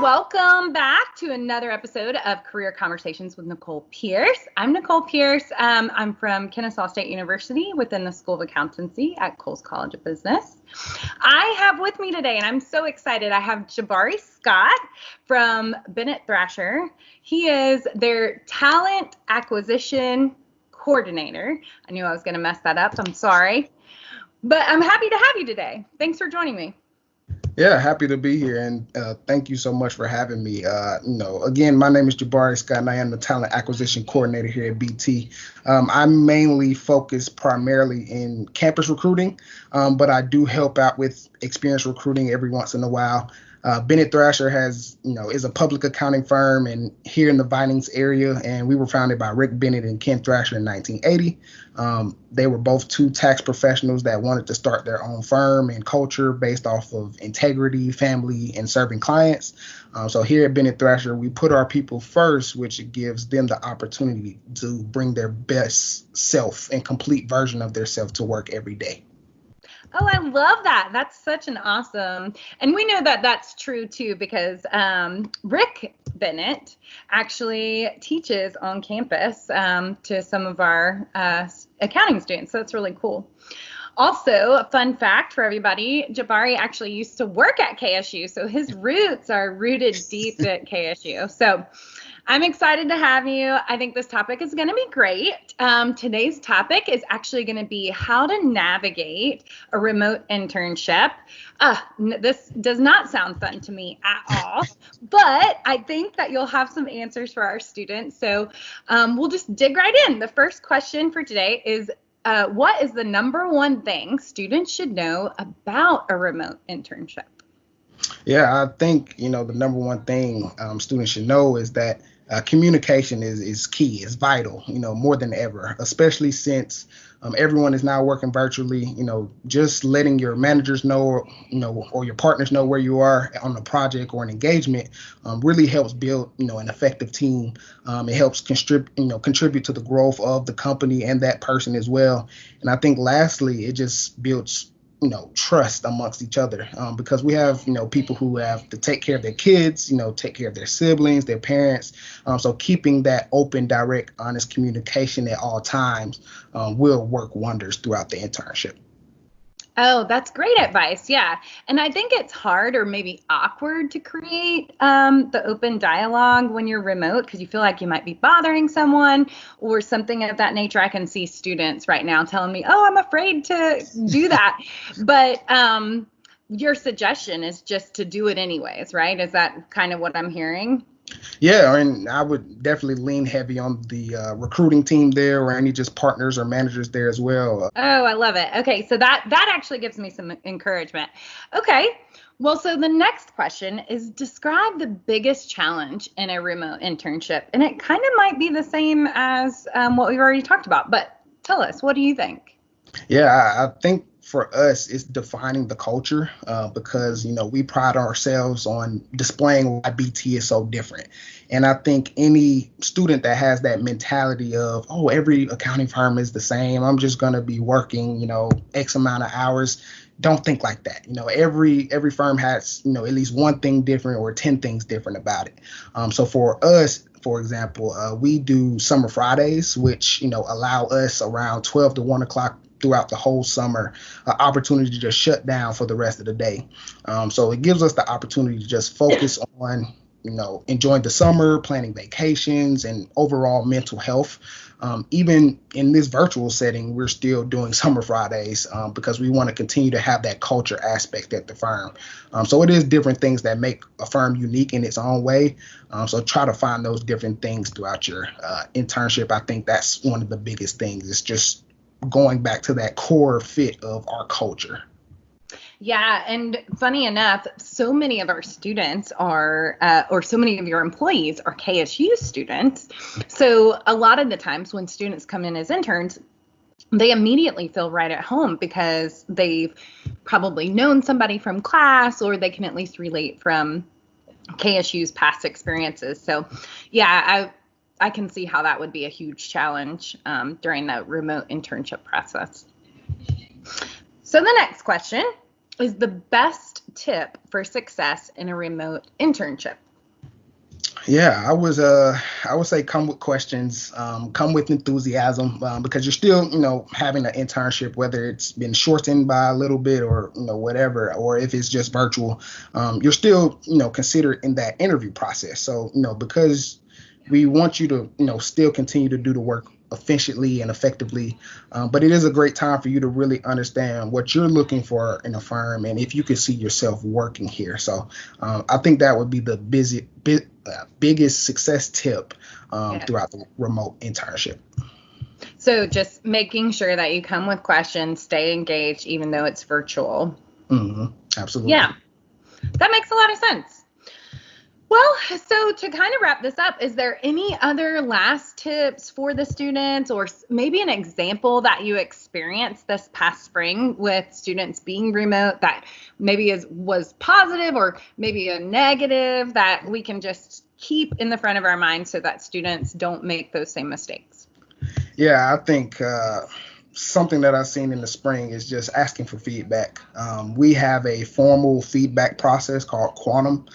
welcome back to another episode of Career Conversations with Nicole Pearce. I'm Nicole Pearce. I'm from Kennesaw State University within the School of Accountancy at Coles College of Business. I have with me today, and I'm so excited, I have Jabari Scott from Bennett Thrasher. He is their talent acquisition coordinator. I knew I was going to mess that up. I'm sorry. But I'm happy to have you today. Thanks for joining me. Yeah, happy to be here, and thank you so much for having me. Again, my name is Jabari Scott, and I am the talent acquisition coordinator here at BT. I'm mainly focused primarily in campus recruiting, but I do help out with experience recruiting every once in a while. Bennett Thrasher is a public accounting firm and here in the Vinings area, and we were founded by Rick Bennett and Ken Thrasher in 1980. They were both two tax professionals that wanted to start their own firm and culture based off of integrity, family, and serving clients. So here at Bennett Thrasher, we put our people first, which gives them the opportunity to bring their best self and complete version of their self to work every day. Oh, I love that. That's such an awesome, and we know that that's true too, because Rick Bennett actually teaches on campus to some of our accounting students. So that's really cool. Also, a fun fact for everybody, Jabari actually used to work at KSU. So his roots are rooted deep at KSU. So I'm excited to have you. I think this topic is going to be great. Today's topic is actually going to be how to navigate a remote internship. This does not sound fun to me at all, but I think that you'll have some answers for our students. So we'll just dig right in. The first question for today is, what is the number one thing students should know about a remote internship? Yeah, I think, the number one thing students should know is that communication is key, is vital, more than ever, especially since everyone is now working virtually. Just letting your managers know, or your partners know where you are on a project or an engagement really helps build, an effective team. It helps contribute to the growth of the company and that person as well. And I think lastly, it just builds trust amongst each other, because we have, people who have to take care of their kids, take care of their siblings, their parents. So keeping that open, direct, honest communication at all times will work wonders throughout the internship. Oh, that's great advice. Yeah. And I think it's hard or maybe awkward to create the open dialogue when you're remote, because you feel like you might be bothering someone or something of that nature. I can see students right now telling me, oh, I'm afraid to do that. But your suggestion is just to do it anyways, right? Is that kind of what I'm hearing? Yeah, and I would definitely lean heavy on the recruiting team there, or any just partners or managers there as well. Oh, I love it. Okay, so that actually gives me some encouragement. Okay, well, so the next question is, describe the biggest challenge in a remote internship. And it kind of might be the same as what we've already talked about, but tell us, what do you think? Yeah, I think for us, it's defining the culture, because, we pride ourselves on displaying why BT is so different. And I think any student that has that mentality of, oh, every accounting firm is the same, I'm just going to be working, X amount of hours, don't think like that. Every firm has, at least one thing different or 10 things different about it. So for us, for example, we do summer Fridays, which, allow us around 12 to 1 o'clock throughout the whole summer, opportunity to just shut down for the rest of the day. So it gives us the opportunity to just focus on, enjoying the summer, planning vacations, and overall mental health. Even in this virtual setting, we're still doing summer Fridays because we want to continue to have that culture aspect at the firm. So it is different things that make a firm unique in its own way. So try to find those different things throughout your internship. I think that's one of the biggest things. It's just going back to that core fit of our culture. Yeah, and funny enough, so many of our students are, or so many of your employees are KSU students. So a lot of the times when students come in as interns, they immediately feel right at home because they've probably known somebody from class, or they can at least relate from KSU's past experiences. So yeah, I can see how that would be a huge challenge during the remote internship process. So the next question is the best tip for success in a remote internship. Yeah, I would say come with questions, come with enthusiasm, because you're still, having an internship, whether it's been shortened by a little bit or, whatever, or if it's just virtual, you're still, considered in that interview process. So, because we want you to, still continue to do the work efficiently and effectively, but it is a great time for you to really understand what you're looking for in a firm and if you can see yourself working here. So I think that would be the biggest success tip Yeah. throughout the remote internship. So just making sure that you come with questions, stay engaged, even though it's virtual. Absolutely. Yeah, that makes a lot of sense. Well, so to kind of wrap this up, is there any other last tips for the students or maybe an example that you experienced this past spring with students being remote that maybe was positive or maybe a negative that we can just keep in the front of our mind so that students don't make those same mistakes? Yeah, I think something that I've seen in the spring is just asking for feedback. We have a formal feedback process called Quantum,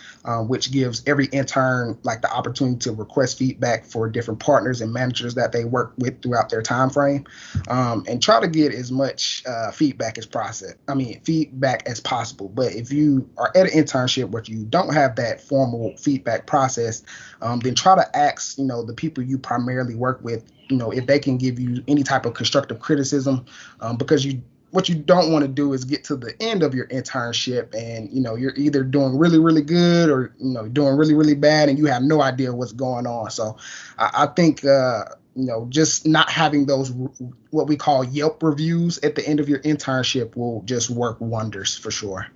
which gives every intern like the opportunity to request feedback for different partners and managers that they work with throughout their time frame, and try to get as much feedback as possible. But if you are at an internship where you don't have that formal feedback process, then try to ask, the people you primarily work with, if they can give you any type of constructive criticism, because what you don't want to do is get to the end of your internship and, you're either doing really, really good or, doing really, really bad and you have no idea what's going on. So I think, just not having those, what we call Yelp reviews at the end of your internship will just work wonders for sure.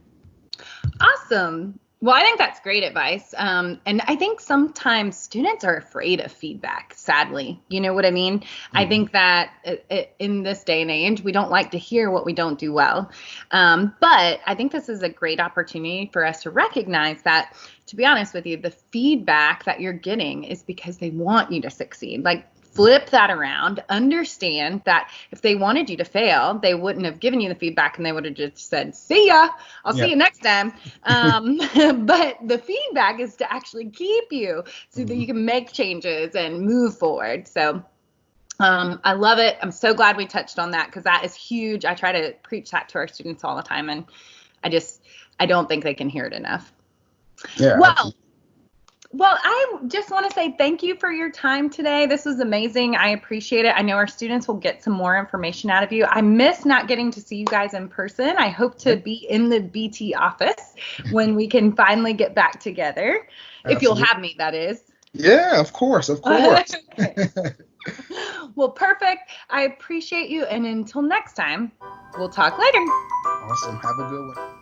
Awesome. Well, I think that's great advice. And I think sometimes students are afraid of feedback, sadly. You know what I mean? I think that in this day and age, we don't like to hear what we don't do well. But I think this is a great opportunity for us to recognize that, to be honest with you, the feedback that you're getting is because they want you to succeed. Like, flip that around, understand that if they wanted you to fail, they wouldn't have given you the feedback and they would have just said, see ya, I'll see you next time. But the feedback is to actually keep you so that you can make changes and move forward. So I love it. I'm so glad we touched on that because that is huge. I try to preach that to our students all the time, and I don't think they can hear it enough. Yeah. Well, I just want to say thank you for your time today. This was amazing. I appreciate it. I know our students will get some more information out of you. I miss not getting to see you guys in person. I hope to be in the BT office when we can finally get back together. Absolutely. If you'll have me, that is. Yeah, of course. Well, perfect. I appreciate you. And until next time, we'll talk later. Awesome. Have a good one.